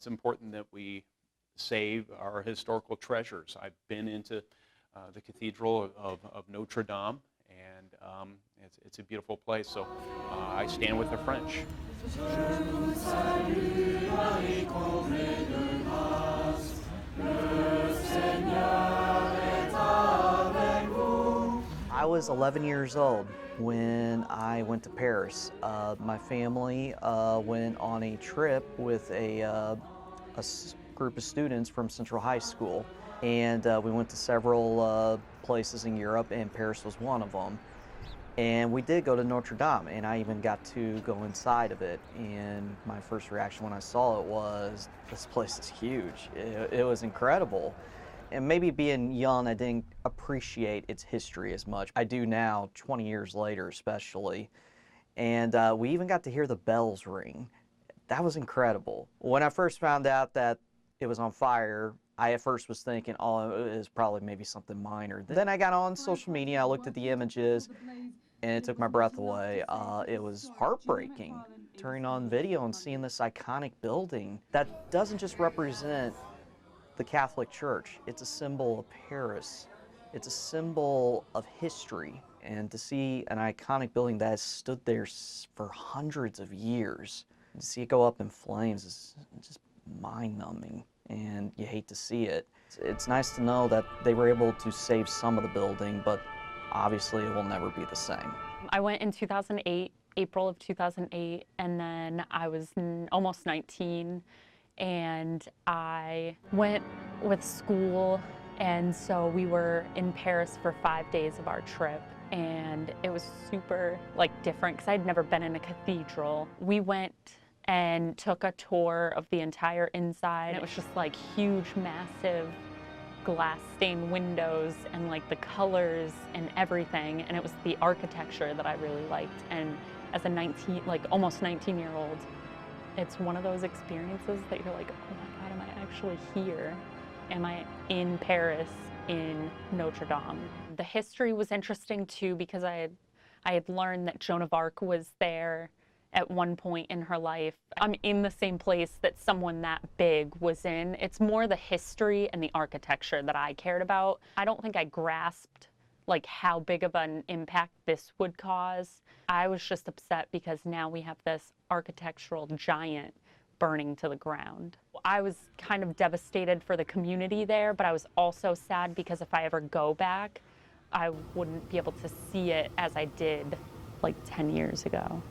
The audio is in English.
it's important that we save our historical treasures. I've been into the Cathedral of Notre Dame, and it's a beautiful place, so I stand with the French. I was 11 years old when I went to Paris. My family went on a trip with a group of students from Central High School, and we went to several places in Europe, and Paris was one of them. And we did go to Notre Dame, and I even got to go inside of it. And my first reaction when I saw it was, this place is huge. It was incredible. And maybe being young, I didn't appreciate its history as much. I do now, 20 years later especially. And we even got to hear the bells ring. That was incredible. When I first found out that it was on fire, I at first was thinking, oh, it was probably maybe something minor. Then I got on social media, I looked at the images, and it took my breath away. It was heartbreaking, turning on video and seeing this iconic building that doesn't just represent the Catholic Church. It's a symbol of Paris. It's a symbol of history. And to see an iconic building that has stood there for hundreds of years, to see it go up in flames is just mind-numbing, and you hate to see it. It's nice to know that they were able to save some of the building, but obviously it will never be the same. I went in 2008, April of 2008, and then I was almost 19, and I went with school, and so we were in Paris for 5 days of our trip, and it was super different because I'd never been in a cathedral. We went and took a tour of the entire inside. It was just huge, massive glass stained windows and the colors and everything, and it was the architecture that I really liked. And as a almost 19-year-old, it's one of those experiences that you're like, oh my God, am I actually here? Am I in Paris, in Notre Dame? The history was interesting too, because I had learned that Joan of Arc was there at one point in her life. I'm in the same place that someone that big was in. It's more the history and the architecture that I cared about. I don't think I grasped how big of an impact this would cause. I was just upset because now we have this architectural giant burning to the ground. I was kind of devastated for the community there, but I was also sad because if I ever go back, I wouldn't be able to see it as I did 10 years ago.